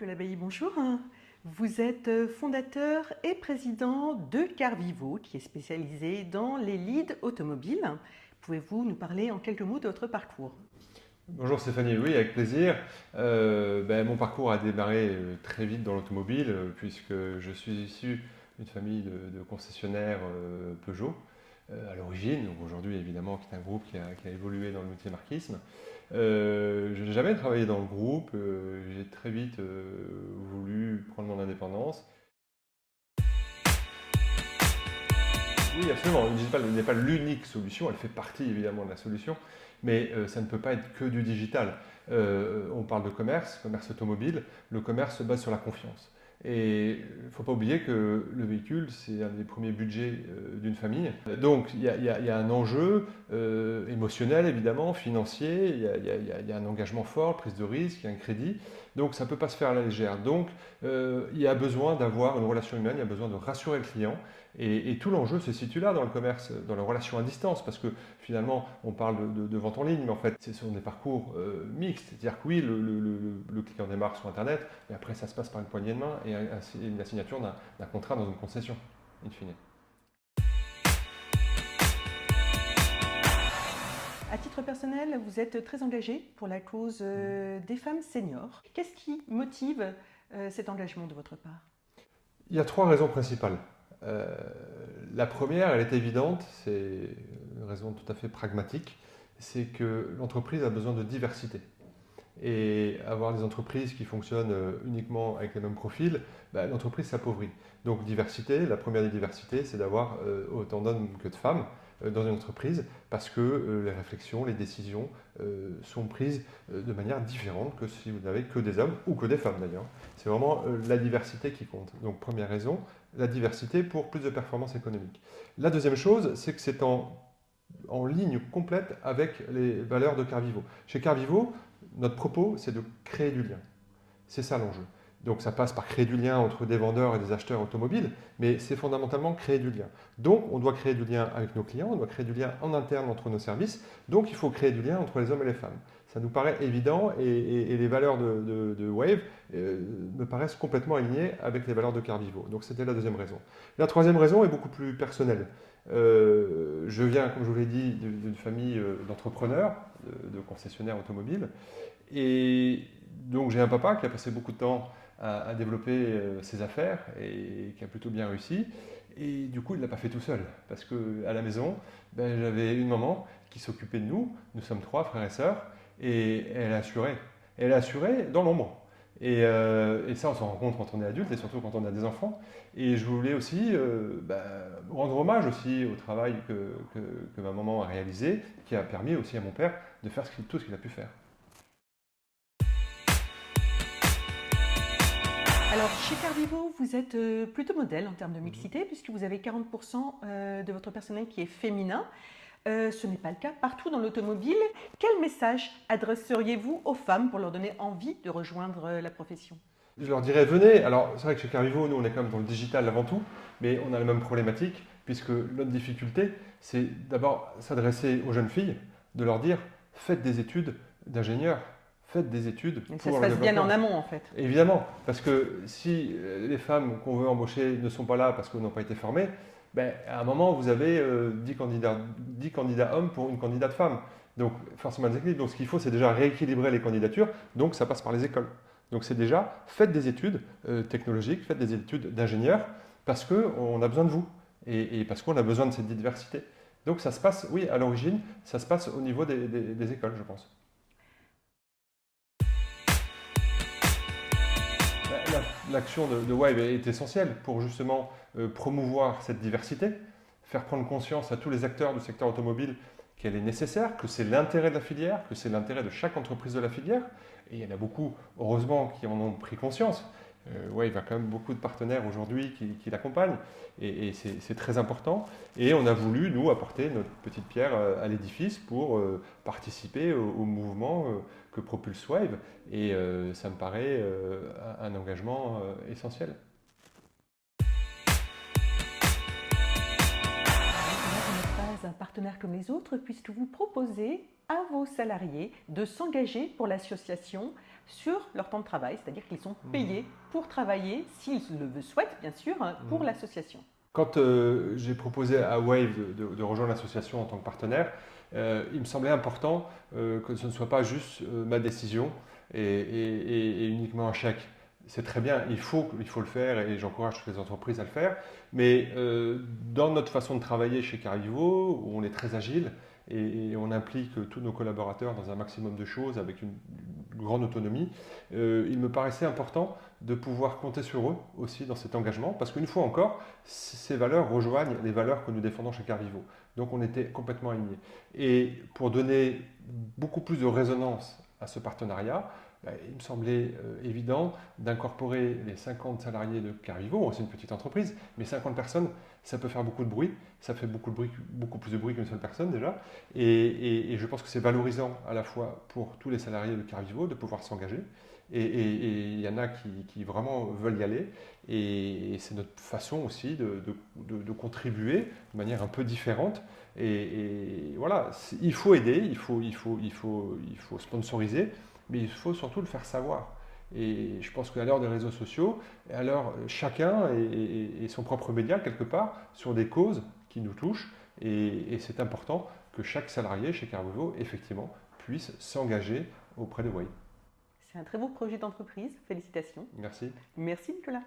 Nicolas Bailly, bonjour. Vous êtes fondateur et président de Carvivo, qui est spécialisé dans les leads automobiles. Pouvez-vous nous parler en quelques mots de votre parcours? Bonjour Stéphanie, oui, avec plaisir. Mon parcours a démarré très vite dans l'automobile, puisque je suis issu d'une famille de concessionnaires Peugeot à l'origine. Donc aujourd'hui, évidemment, qui est un groupe qui a évolué dans le multimarquisme. Je n'ai jamais travaillé dans le groupe, j'ai très vite voulu prendre mon indépendance. Oui, absolument. Le digital n'est pas l'unique solution, elle fait partie évidemment de la solution, mais ça ne peut pas être que du digital. On parle de commerce, commerce automobile, le commerce se base sur la confiance. Et il ne faut pas oublier que le véhicule, c'est un des premiers budgets d'une famille. Donc il y a un enjeu émotionnel, évidemment, financier, il y a un engagement fort, prise de risque, il y a un crédit. Donc ça ne peut pas se faire à la légère. Donc il y a besoin d'avoir une relation humaine, il y a besoin de rassurer le client. Et tout l'enjeu se situe là dans le commerce, dans la relation à distance, parce que finalement, on parle de vente en ligne, mais en fait, ce sont des parcours mixtes. C'est-à-dire que oui, le client démarre sur Internet, mais après, ça se passe par une poignée de main et la signature d'un contrat dans une concession, in fine. À titre personnel, vous êtes très engagé pour la cause des femmes seniors. Qu'est-ce qui motive cet engagement de votre part? Il y a trois raisons principales. La première, elle est évidente, c'est une raison tout à fait pragmatique, c'est que l'entreprise a besoin de diversité. Et avoir des entreprises qui fonctionnent uniquement avec les mêmes profils, l'entreprise s'appauvrit. Donc diversité, la première des diversités, c'est d'avoir autant d'hommes que de femmes dans une entreprise, parce que les réflexions, les décisions sont prises de manière différente que si vous n'avez que des hommes, ou que des femmes d'ailleurs. C'est vraiment la diversité qui compte. Donc première raison, la diversité pour plus de performance économique. La deuxième chose, c'est que c'est en ligne complète avec les valeurs de Carvivo. Chez Carvivo, notre propos, c'est de créer du lien. C'est ça l'enjeu. Donc ça passe par créer du lien entre des vendeurs et des acheteurs automobiles, mais c'est fondamentalement créer du lien. Donc on doit créer du lien avec nos clients, on doit créer du lien en interne entre nos services, donc il faut créer du lien entre les hommes et les femmes. Ça nous paraît évident et les valeurs de Wave me paraissent complètement alignées avec les valeurs de Carvivo. Donc c'était la deuxième raison. La troisième raison est beaucoup plus personnelle. Je viens, comme je vous l'ai dit, d'une famille d'entrepreneurs, de concessionnaires automobiles. Et donc j'ai un papa qui a passé beaucoup de temps à développer ses affaires et qui a plutôt bien réussi. Et du coup, il ne l'a pas fait tout seul. Parce qu'à la maison, j'avais une maman qui s'occupait de nous. Nous sommes trois frères et sœurs. Et elle assurait. Elle assurait dans l'ombre. Et ça, on s'en rend compte quand on est adulte et surtout quand on a des enfants. Et je voulais aussi rendre hommage aussi au travail que ma maman a réalisé, qui a permis aussi à mon père de faire tout ce qu'il a pu faire. Alors, chez Carvivo, vous êtes plutôt modèle en termes de mixité, puisque vous avez 40% de votre personnel qui est féminin. Ce n'est pas le cas partout dans l'automobile. Quel message adresseriez-vous aux femmes pour leur donner envie de rejoindre la profession? Je leur dirais, venez. Alors, c'est vrai que chez Carvivo, nous, on est quand même dans le digital avant tout, mais on a la même problématique, puisque notre difficulté, c'est d'abord s'adresser aux jeunes filles, de leur dire, faites des études d'ingénieur, faites des études Donc pour ça se le passe bien en développement. amont, en fait. Évidemment, parce que si les femmes qu'on veut embaucher ne sont pas là parce qu'elles n'ont pas été formées, à un moment, vous avez 10 candidats hommes pour une candidate femme. Donc, forcément, des équilibres. Donc, ce qu'il faut, c'est déjà rééquilibrer les candidatures. Donc, ça passe par les écoles. Donc, c'est déjà, faites des études technologiques, faites des études d'ingénieurs, parce qu'on a besoin de vous et parce qu'on a besoin de cette diversité. Donc, ça se passe, oui, à l'origine, ça se passe au niveau des écoles, je pense. L'action de Wave est essentielle pour justement promouvoir cette diversité, faire prendre conscience à tous les acteurs du secteur automobile qu'elle est nécessaire, que c'est l'intérêt de la filière, que c'est l'intérêt de chaque entreprise de la filière. Et il y en a beaucoup, heureusement, qui en ont pris conscience. Wave a quand même beaucoup de partenaires aujourd'hui qui l'accompagnent et c'est très important. Et on a voulu, nous, apporter notre petite pierre à l'édifice pour participer au mouvement que propulse Wave. Et ça me paraît un engagement essentiel. Vous n'êtes pas un partenaire comme les autres puisque vous proposez à vos salariés de s'engager pour l'association sur leur temps de travail, c'est-à-dire qu'ils sont payés pour travailler, s'ils le souhaitent bien sûr, pour l'association. Quand j'ai proposé à Wave de rejoindre l'association en tant que partenaire, il me semblait important que ce ne soit pas juste ma décision et uniquement un chèque. C'est très bien, il faut le faire et j'encourage toutes les entreprises à le faire. Mais dans notre façon de travailler chez Carivo, où on est très agile et on implique tous nos collaborateurs dans un maximum de choses avec une grande autonomie, il me paraissait important de pouvoir compter sur eux aussi dans cet engagement, parce qu'une fois encore, ces valeurs rejoignent les valeurs que nous défendons chez Carvivo. Donc on était complètement alignés. Et pour donner beaucoup plus de résonance à ce partenariat, il me semblait évident d'incorporer les 50 salariés de Carvivo. C'est une petite entreprise, mais 50 personnes, ça peut faire beaucoup de bruit. Ça fait beaucoup plus de bruit qu'une seule personne déjà. Et je pense que c'est valorisant à la fois pour tous les salariés de Carvivo de pouvoir s'engager. Et il y en a qui vraiment veulent y aller. Et c'est notre façon aussi de contribuer de manière un peu différente. Et voilà, il faut aider, il faut sponsoriser, mais il faut surtout le faire savoir. Et je pense qu'à l'heure des réseaux sociaux, alors chacun est son propre média quelque part sur des causes qui nous touchent. Et c'est important que chaque salarié chez Carvivo, effectivement, puisse s'engager auprès de Wave. C'est un très beau projet d'entreprise, félicitations. Merci. Merci Nicolas.